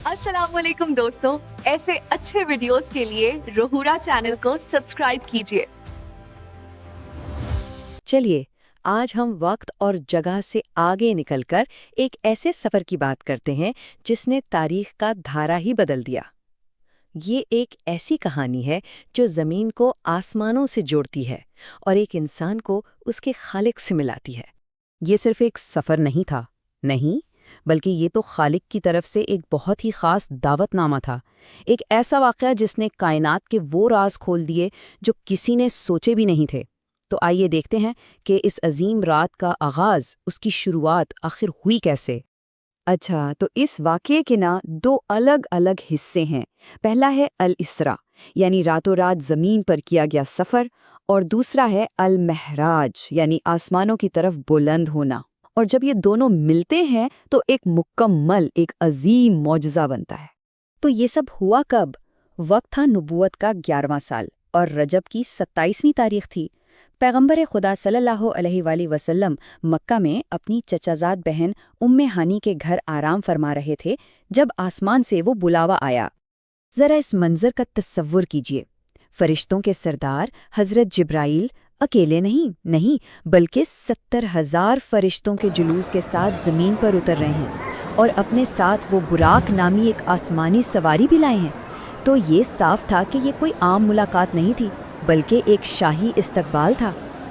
अस्सलाम वालेकुम दोस्तों, ऐसे अच्छे वीडियोस के लिए रोहूरा चैनल को सब्सक्राइब कीजिए। चलिए आज हम वक्त और जगह से आगे निकलकर एक ऐसे सफ़र की बात करते हैं जिसने तारीख का धारा ही बदल दिया। ये एक ऐसी कहानी है जो ज़मीन को आसमानों से जोड़ती है और एक इंसान को उसके खालिक से मिलाती है। ये सिर्फ एक सफ़र नहीं था, नहीं, बल्कि ये तो खालिक की तरफ से एक बहुत ही ख़ास दावतनामा था। एक ऐसा वाक़या जिसने कायनात के वो राज खोल दिए जो किसी ने सोचे भी नहीं थे। तो आइए देखते हैं कि इस अजीम रात का आगाज़, उसकी शुरुआत आखिर हुई कैसे। अच्छा, तो इस वाक़ये के ना दो अलग अलग हिस्से हैं। पहला है अल इसरा, यानी रातों रात ज़मीन पर किया गया सफ़र, और दूसरा है अल महराज, यानी आसमानों की तरफ बुलंद होना। और जब ये दोनों मिलते हैं तो एक मुकम्मल, एक अजीम मौजज़ा बनता है। तो ये सब हुआ कब? वक्त था नबूवत का 11वां साल और रजब की 27वीं तारीख थी। पैगंबर खुदा सल्लल्लाहु अलैहि वसल्लम मक्का में अपनी चचाजाद बहन उम्मे हानी के घर आराम फरमा रहे थे जब आसमान से वो बुलावा आया। ज़रा इस मंजर का तस्वुर कीजिए। फरिश्तों के सरदार हज़रत जिब्राइल अकेले नहीं बल्कि 70,000 फरिश्तों के जुलूस के साथ ज़मीन पर उतर रहे हैं और अपने साथ वो बुराक नामी एक आसमानी सवारी भी लाए हैं। तो ये साफ था कि ये कोई आम मुलाकात नहीं थी, बल्कि एक शाही इस्तकबाल था।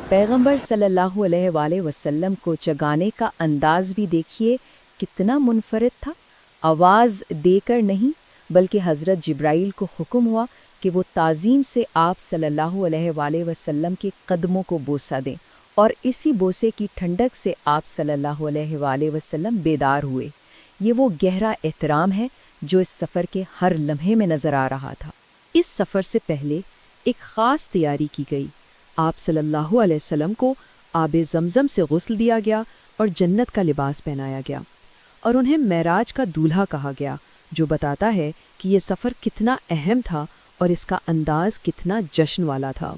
पैगंबर सल्लल्लाहु अलैहि वसल्लम को जगाने का अंदाज भी देखिए, कितना मुनफरिद था। आवाज़ देकर नहीं, बल्कि हज़रत जिब्राइल को हुक्म हुआ कि वो ताज़ीम से आप सल्लल्लाहु अलैहि वसल्लम के कदमों को बोसा दें, और इसी बोसे की ठंडक से आप सल्लल्लाहु अलैहि वसल्लम बेदार हुए। ये वो गहरा एहतराम है जो इस सफ़र के हर लम्हे में नज़र आ रहा था। इस सफ़र से पहले एक ख़ास तैयारी की गई। आप सल्लल्लाहु अलैहि वसल्लम को आबे ज़मज़म से गुस्ल दिया गया और जन्नत का लिबास पहनाया गया, और उन्हें मेराज का दूल्हा कहा गया, जो बताता है कि ये सफ़र कितना अहम था और इसका अंदाज कितना जश्न वाला था।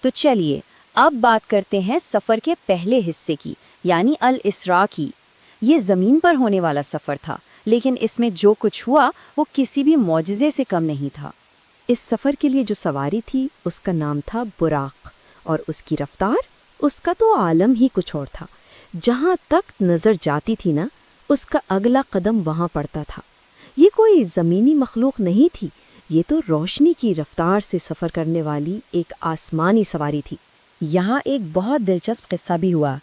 तो चलिए अब बात करते हैं सफ़र के पहले हिस्से की, यानी अल इसरा की। ये ज़मीन पर होने वाला सफ़र था, लेकिन इसमें जो कुछ हुआ वो किसी भी मौजज़े से कम नहीं था। इस सफ़र के लिए जो सवारी थी उसका नाम था बुराक, और उसकी रफ्तार, उसका तो आलम ही कुछ और था। जहाँ तक नज़र जाती थी ना, उसका अगला कदम वहाँ पड़ता था। ये कोई ज़मीनी मखलूक नहीं थी, ये तो रोशनी की रफ्तार से सफ़र करने वाली एक आसमानी सवारी थी। यहाँ एक बहुत दिलचस्प किस्सा भी हुआ।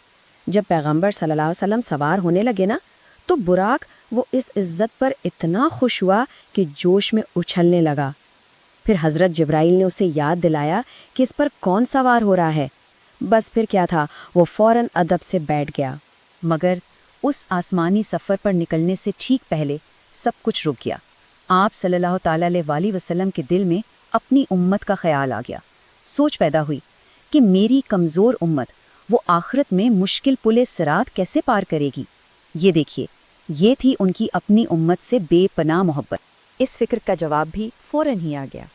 जब पैगंबर सल्लल्लाहु अलैहि वसल्लम सवार होने लगे ना, तो बुराक वो इस इज़्ज़त पर इतना खुश हुआ कि जोश में उछलने लगा। फिर हज़रत जिब्राइल ने उसे याद दिलाया कि इस पर कौन सवार हो रहा है। बस फिर क्या था, वो फ़ौरन अदब से बैठ गया। मगर उस आसमानी सफ़र पर निकलने से ठीक पहले सब कुछ रुक गया। आप सल्लल्लाहु ताला अलैहि वसल्लम के दिल में अपनी उम्मत का ख्याल आ गया। सोच पैदा हुई कि मेरी कमज़ोर उम्मत वो आखिरत में मुश्किल पुले सिरात कैसे पार करेगी। ये देखिए, ये थी उनकी अपनी उम्मत से बेपनाह मोहब्बत। इस फ़िक्र का जवाब भी फ़ौरन ही आ गया।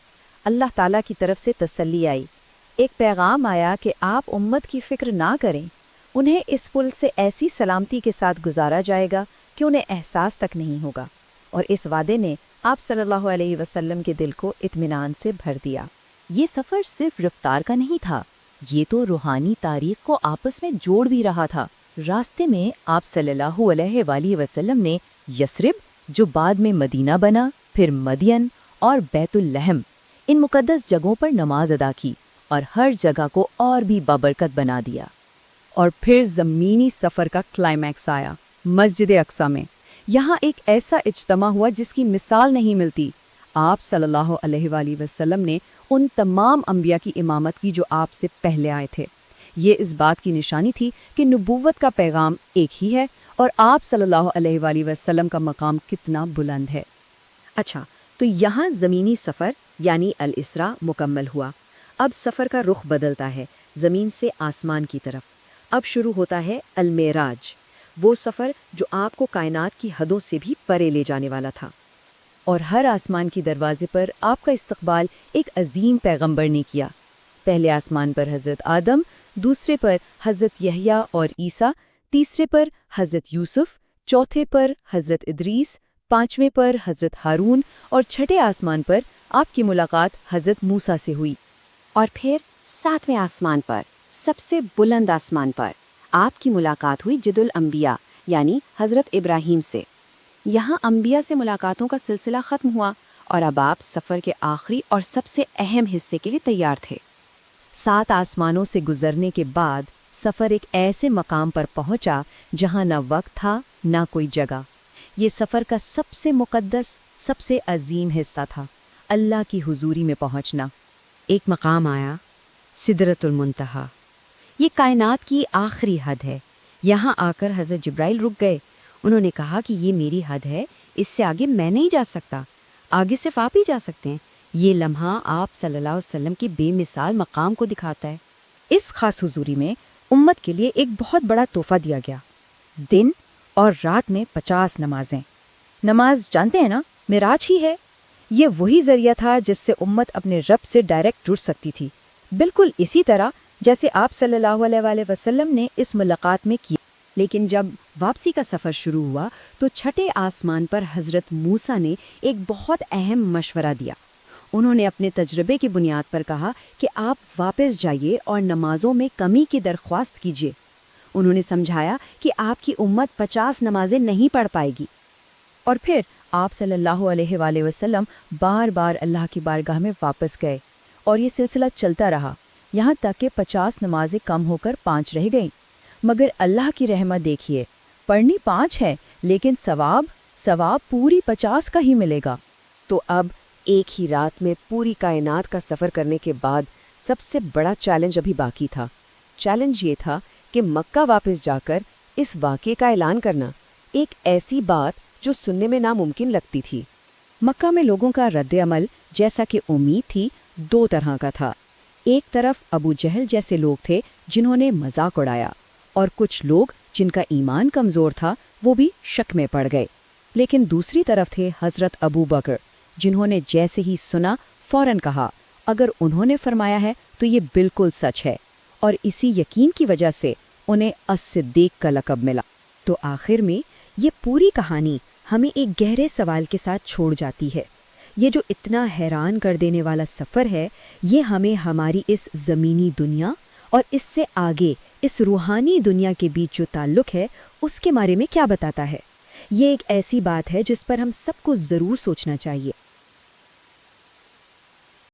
अल्लाह ताला की तरफ से तसल्ली आई। एक पैगाम आया कि आप उम्मत की फ़िक्र ना करें, उन्हें इस पुल से ऐसी सलामती के साथ गुजारा जाएगा कि उन्हें एहसास तक नहीं होगा। और इस वादे ने आप सल्लल्लाहु अलैहि वसल्लम के दिल को इत्मीनान से भर दिया। ये सफ़र सिर्फ रफ्तार का नहीं था, ये तो रूहानी तारीख को आपस में जोड़ भी रहा था। रास्ते में आप सल्लल्लाहु अलैहि वसल्लम ने यस्रिब, जो बाद में मदीना बना, फिर मदियन और बैतुल लहम, इन मुकद्दस जगहों पर नमाज अदा की और हर जगह को और भी बाबरकत बना दिया। और फिर ज़मीनी सफ़र का क्लाइमैक्स आया, मस्जिद अक्सा में। यहाँ एक ऐसा इज्तिमा हुआ जिसकी मिसाल नहीं मिलती। आप सल्लल्लाहु अलैहि वसल्लम ने उन तमाम अंबिया की इमामत की जो आपसे पहले आए थे। ये इस बात की निशानी थी कि नबूवत का पैगाम एक ही है और आप सल्लल्लाहु अलैहि वसल्लम का मकाम कितना बुलंद है। अच्छा, तो यहाँ ज़मीनी सफ़र यानी अल इसरा मुकम्मल हुआ। अब सफ़र का रुख बदलता है ज़मीन से आसमान की तरफ। अब शुरू होता है अल मेराज, वो सफ़र जो आपको कायनात की हदों से भी परे ले जाने वाला था। और हर आसमान की दरवाजे पर आपका इस्तकबाल एक अजीम पैगंबर ने किया। पहले आसमान पर हज़रत आदम, दूसरे पर हज़रत यहया और ईसा, तीसरे पर हज़रत यूसुफ, चौथे पर हज़रत इदरीस, 5वें पर हज़रत हारून और छठे आसमान पर आपकी मुलाकात हज़रत मूसा से हुई। और फिर 7वें आसमान पर, सबसे बुलंद आसमान पर, आपकी मुलाकात हुई जिदुल अंबिया यानी हज़रत इब्राहीम से। यहाँ अंबिया से मुलाकातों का सिलसिला ख़त्म हुआ और अब आप सफ़र के आखिरी और सबसे अहम हिस्से के लिए तैयार थे। 7 आसमानों से गुजरने के बाद सफ़र एक ऐसे मकाम पर पहुंचा जहां न वक्त था न कोई जगह। ये सफ़र का सबसे मुक़द्दस, सबसे अजीम हिस्सा था, अल्लाह की हुजूरी में पहुंचना। एक मकाम आया, सिदरतुल मुंतहा। ये कायनात की आखिरी हद है। यहाँ आकर हज़रत जिब्राइल रुक गए। उन्होंने कहा कि ये मेरी हद है, इससे आगे मैं नहीं जा सकता, आगे सिर्फ आप ही जा सकते हैं। ये लम्हा आप सल्लल्लाहु अलैहि वसल्लम के बेमिसाल मकाम को दिखाता है। इस खास हुजूरी में उम्मत के लिए एक बहुत बड़ा तोहफा दिया गया। दिन और रात में 50 नमाजें। नमाज जानते हैं ना, मिराज ही है। ये वही जरिया था जिससे उम्मत अपने रब से डायरेक्ट जुड़ सकती थी, बिल्कुल इसी तरह जैसे आप सल्लल्लाहु अलैहि वसल्लम ने इस मुलाकात में किया। लेकिन जब वापसी का सफ़र शुरू हुआ तो छठे आसमान पर हज़रत मूसा ने एक बहुत अहम मशवरा दिया। उन्होंने अपने तजर्बे की बुनियाद पर कहा कि आप वापस जाइए और नमाजों में कमी की दरख्वास्त कीजिए। उन्होंने समझाया कि आपकी उम्मत 50 नमाजें नहीं पढ़ पाएगी। और फिर आप सल्लल्लाहु अलैहि वसल्लम बार बार अल्लाह की बारगाह में वापस गए और ये सिलसिला चलता रहा, यहाँ तक कि 50 नमाजें कम होकर 5 रह गईं। मगर अल्लाह की रहमत देखिए, पढ़नी 5 है लेकिन सवाब पूरी 50 का ही मिलेगा। तो अब एक ही रात में पूरी कायनात का सफ़र करने के बाद सबसे बड़ा चैलेंज अभी बाकी था। चैलेंज ये था कि मक्का वापस जाकर इस वाक़े का ऐलान करना, एक ऐसी बात जो सुनने में नामुमकिन लगती थी। मक्का में लोगों का रद्द-ए-अमल जैसा कि उम्मीद थी 2 तरह का था। एक तरफ अबू जहल जैसे लोग थे जिन्होंने मजाक उड़ाया, और कुछ लोग जिनका ईमान कमज़ोर था वो भी शक में पड़ गए। लेकिन दूसरी तरफ थे हज़रत अबू बकर, जिन्होंने जैसे ही सुना फ़ौरन कहा, अगर उन्होंने फरमाया है तो ये बिल्कुल सच है, और इसी यकीन की वजह से उन्हें अस-सिद्दीक़ का लक़ब मिला। तो आखिर में ये पूरी कहानी हमें एक गहरे सवाल के साथ छोड़ जाती है। ये जो इतना हैरान कर देने वाला सफ़र है, ये हमें हमारी इस ज़मीनी दुनिया और इससे आगे इस रूहानी दुनिया के बीच जो ताल्लुक़ है उसके बारे में क्या बताता है। ये एक ऐसी बात है जिस पर हम सबको ज़रूर सोचना चाहिए।